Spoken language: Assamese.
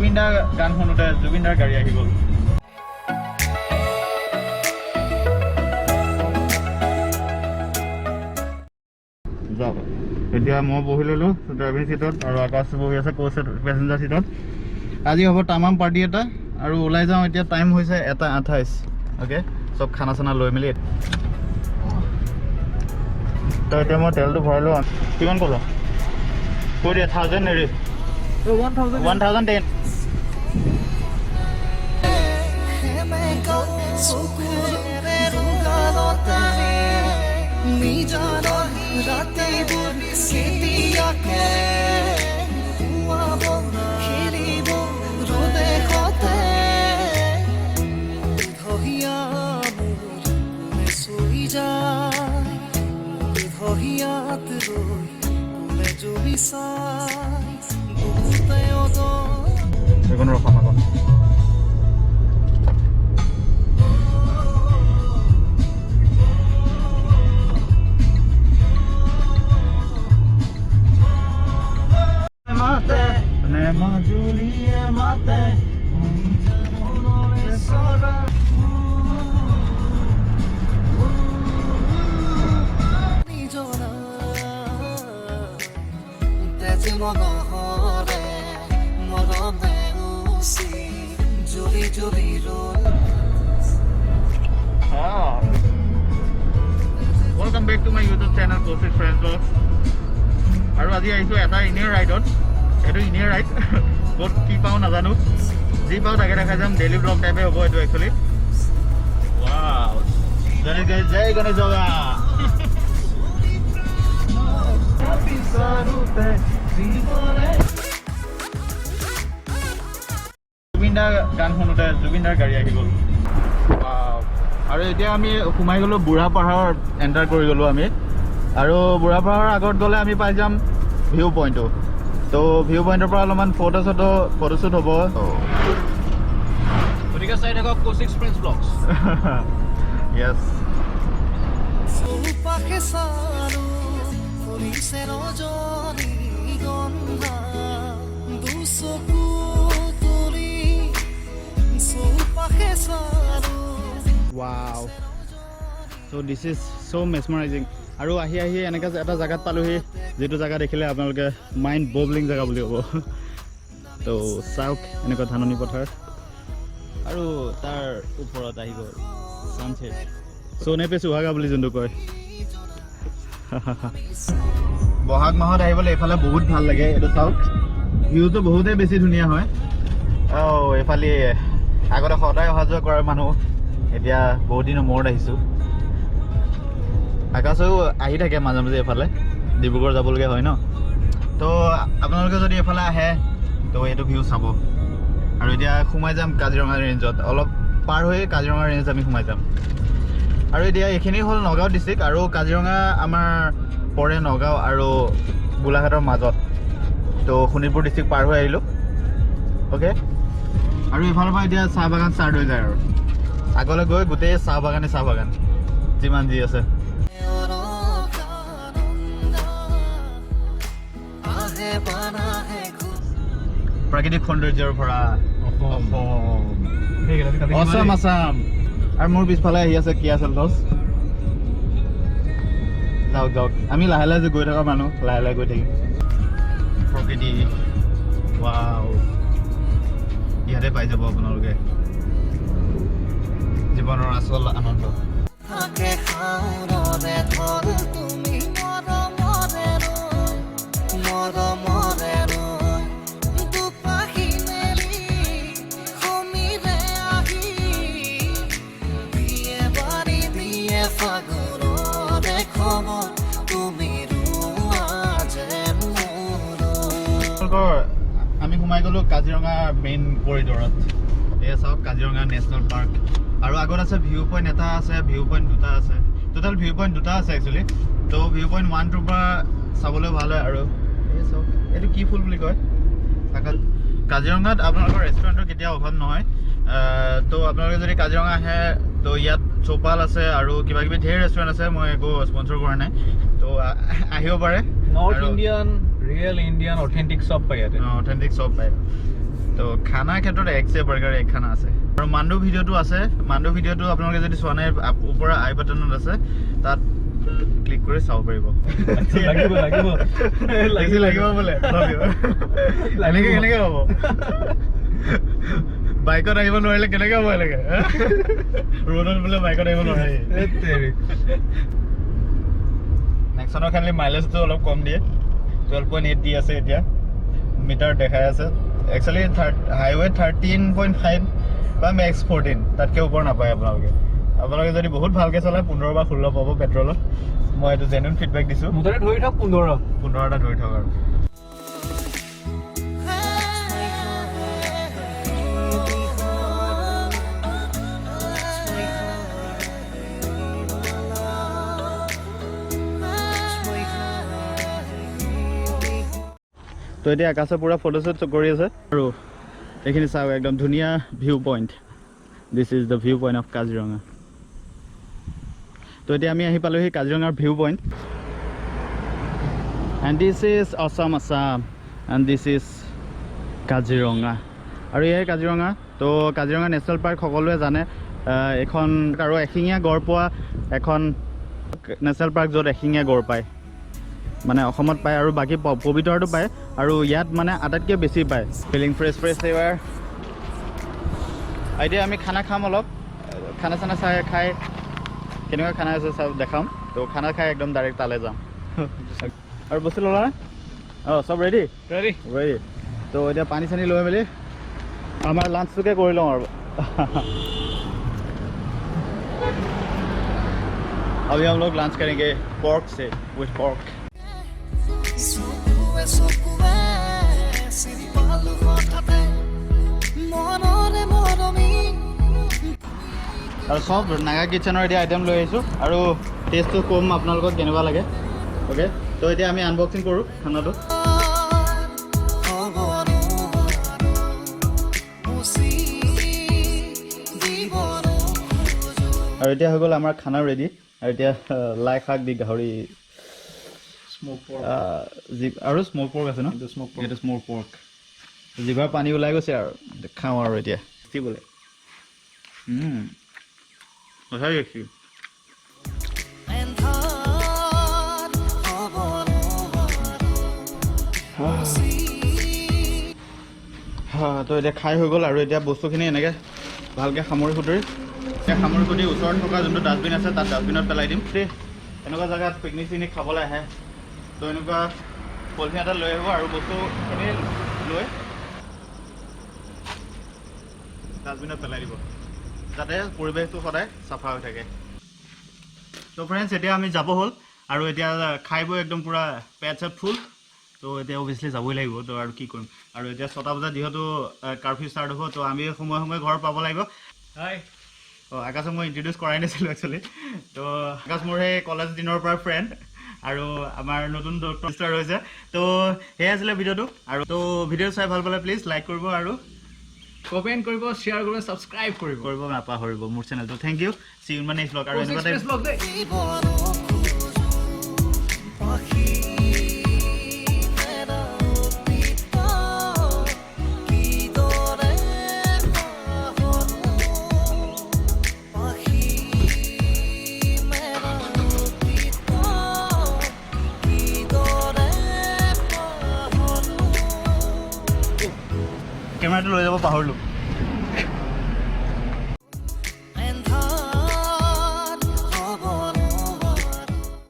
জুবিনদাৰ গান শুনোতে জুবিনদাৰ গাড়ী আহি গ'ল যাওক এতিয়া মই বহি ল'লো ড্ৰাইভিং সিটত আৰু আকাশ বহি আছে পেছেঞ্জাৰ সিটত আজি হ'ব তামাম পাৰ্টি এটা আৰু ওলাই যাওঁ এতিয়া টাইম হৈছে 1:28 অ'কে সব খানা চানা লৈ মেলি তো এতিয়া মই তেলটো ভৰাই লওঁ কিমান ক'লো কৈ দিয়া 1000 নেৰি 1010 এখন ৰখাম আকৌ Welcome back to my YouTube channel Kaushik Friends Vlogs. আৰু আজি আহিছো এটা ইনিয়াৰ ৰাইডত এইটো ইনিয়াৰ ৰাইড বহুত কি পাওঁ নাজানো যি পাওঁ তাকে দেখা যাম ডেইলি ব্লগ টাইপে হ'ব এইটো একচুৱেলি ৱাও জয় গণেশ জগা জুবিনদাৰ গান শুনোতে জুবিনদাৰ গাড়ী আহি গ'ল আৰু এতিয়া আমি সোমাই গ'লো বুঢ়া পাহাৰত এণ্টাৰ কৰি গ'লো আমি আৰু বুঢ়া পাহাৰৰ আগত গ'লে আমি পাই যাম ভিউ পইণ্টটো তো ভিউ পইণ্টৰ পৰা অলপমান ফটোশ্বুট হ'ব গতিকে চাই থাকক Kaushik friends blogs yes Wow. So this is so mesmerizing. আৰু আহি এনেকা এটা জায়গাত পালোহি যেটো জায়গা দেখিলে আপোনালোকে মাইন্ড ববলিং জায়গা বুলি হ'ব তো চাওক এনেকা ধাননি পথাৰ আৰু তাৰ ওপৰত আহিব সানসেট সোনে পে সুহাগা বুলি যোনটো কয় বহাগ মাহত আহিবলে এফালে বহুত ভাল লাগে এটো চাওক ভিউটো বহুতে বেছি ধুনীয়া হয় এফালে আগতে সদায় অহা যোৱা কৰাৰ মানুহ এতিয়া বহুত দিনৰ মূৰত আহিছোঁ আকাশেও আহি থাকে মাজে মাজে এফালে ডিব্ৰুগড় যাবলগীয়া হয় ন তো আপোনালোকে যদি এফালে আহে তো এইটো ভিউ চাব আৰু এতিয়া সোমাই যাম কাজিৰঙা ৰেঞ্জত অলপ পাৰ হৈ কাজিৰঙা ৰেঞ্জ আমি সোমাই যাম আৰু এতিয়া এইখিনি হ'ল নগাঁও ডিষ্ট্ৰিক্ট আৰু কাজিৰঙা আমাৰ পৰে নগাঁও আৰু গোলাঘাটৰ মাজত তো শোণিতপুৰ ডিষ্ট্ৰিক্ট পাৰ হৈ আহিলোঁ অ'কে আৰু এইফালৰ পৰা এতিয়া চাহ বাগান ষ্টাৰ্ট হৈ যায় আৰু আগলৈ গৈ গোটেই চাহ বাগান যিমান যি আছে প্ৰাকৃতিক সৌন্দৰ্যৰ ভৰা অসম আসাম আৰু মোৰ পিছফালে আহি আছে কিয়া চেল্টছ যাওক আমি লাহে লাহে গৈ থকা মানুহ লাহে গৈ থাকিম প্ৰকৃতি ৱাও ইয়াতে পাই যাব আপোনালোকে জীৱনৰ আচল আনন্দ আমি সোমাই গ'লো কাজিৰঙা মেইন কৰিডৰত এয়া চাওক কাজিৰঙা নেশ্যনেল পাৰ্ক আৰু আগত আছে ভিউ পইণ্ট এটা আছে ভিউ পইণ্ট দুটা আছে টোটেল ভিউ পইণ্ট দুটা আছে একচুৱেলি তো ভিউ পইণ্ট 1 2 পৰা চাবলৈ ভাল হয় আৰু এই চাওক এইটো কি ফুল বুলি কয় কাজিৰঙাত আপোনালোকৰ ৰেষ্টুৰেণ্টৰ কেতিয়াও অভাৱ নহয় তো আপোনালোকে যদি কাজিৰঙা আহে তো ইয়াত চৌপাল আছে আৰু কিবা কিবি ঢেৰ ৰেষ্টুৰেণ্ট আছে মই একো স্পন্সৰ কৰা নাই তো আহিব পাৰে north Indian real Indian authentic চব পায় ইয়াতে অথেণ্টিক চব পায় তো খানা ক্ষেত্ৰত এক্সে বাৰ্গাৰ এক খানা আছে আৰু মাণ্ডু ভিডিঅ'টো আছে মাণ্ডু ভিডিঅ'টো আপোনালোকে যদি চোৱা নাই ওপৰৰ আই বাটনত আছে তাত ক্লিক কৰি চাব পাৰিব লাগিব বোলে কেনেকৈ হ'ব বাইকত আহিব নোৱাৰিলে কেনেকৈ হ'ব এনেকৈ ৰোডত বোলে বাইকত আহিব নোৱাৰি নেক্সনৰ খালি মাইলেজটো অলপ কম দিয়ে 12.8 দি আছে এতিয়া মিটাৰ দেখাই আছে একচুৱেলি হাইৱে 13.5 বা মেক্স 14 তাতকৈ ওপৰ নাপায় আপোনালোকে যদি বহুত ভালকৈ চলায় 15 বা 16 পাব পেট্ৰলত মই এইটো জেনুইন ফিডবেক দিছোঁ মুঠতে ধৰি থওক 15টা ধৰি থওক আৰু তো এতিয়া আকাশে পুৰা ফটোশ্বুট কৰি আছে আৰু এইখিনি চাওক একদম ধুনীয়া view point this is the view point of Kaziranga তো এতিয়া আমি আহি পালোহি কাজিৰঙাৰ view point and this is Assam and this is Kaziranga আৰু এয়াই কাজিৰঙা তো কাজিৰঙা নেশ্যনেল পাৰ্ক সকলোৱে জানে এখন আৰু এশিঙীয়া গড় পোৱা এখন নেশ্যনেল পাৰ্ক য'ত এশিঙীয়া গড় পায় মানে অসমত পায় আৰু বাকী পবিতৰাটো পায় আৰু ইয়াত মানে আটাইতকৈ বেছি পায় ফিলিং ফ্ৰেছ এবাৰ এতিয়া আমি খানা খাম অলপ খানা চানা খাই কেনেকুৱা খানা আছে চাব দেখাম তো খানা খাই একদম ডাইৰেক্ট তালৈ যাম আৰু বস্তু ল'লা অঁ চব ৰেডি তো এতিয়া পানী চানী লৈ মেলি আমাৰ লাঞ্চটোকে কৰি লওঁ আৰু अभी हम लोग लंच करेंगे पोर्क से विथ पोर्क और सब नागा किचनर एट आइटम लै और टेस्ट तो कम अपना केनेकुवा लगे ओके तो ये आम आनबक्सिंग करूँ खाना तो और इतना हो गल आमार खाना रेडी और इतना लाई शाक दी गाहरी स्मोक पोर्क आछे न स्मोक पोर्क जिभार पानी ओलाई गइছে और खाओ और इतना टी बोले सही देखी तो इतना खाई हो गल और इतना बस्तुखिनि एनेके भालके सामৰি सुतৰি सामৰি सुति ওচৰত থকা যোনটো ডাষ্টবিন আছে তাত ডাষ্টবিনত পেলাই দিম এনেকুৱা জায়গাত পিকনিক চিকনিক খাবলৈ আহে তো এনেকুৱা পলিথিন এটা লৈ আহিব আৰু বস্তুখিনি লৈ ডাষ্টবিনত পেলাই দিব যাতে পৰিৱেশটো সদায় চাফা হৈ থাকে তো ফ্ৰেণ্ডছ এতিয়া আমি যাব হ'ল আৰু এতিয়া খাই বৈ একদম পুৰা পেট চেট ফুল তো এতিয়া অবভিয়াছলি যাবই লাগিব তো আৰু কি কৰিম আৰু এতিয়া 6টা বজাত যিহেতু কাৰ্ফিউ ষ্টাৰ্ট হ'ব তো আমি সময়ে ঘৰ পাব লাগিব হাই আকাশক মই ইন্ট্ৰডিউচ কৰাই নাছিলোঁ একচুৱেলি তো আকাশ মোৰ সেই কলেজ দিনৰ পৰা ফ্ৰেণ্ড আৰু আমাৰ নতুন ষ্টাৰ্ট হৈছে তো সেয়া আছিলে ভিডিঅ'টো আৰু তো ভিডিঅ' চাই ভাল পালে প্লিজ লাইক কৰিব আৰু কমেণ্ট কৰিব শ্বেয়াৰ কৰিব ছাবস্ক্ৰাইব কৰিব নাপাহৰিব মোৰ চেনেলটো থেংক ইউ চি ইউ মানে ব্লগ আৰু এনেকুৱা টাইপ কেমেৰাটো লৈ যাব পাহৰিলোঁ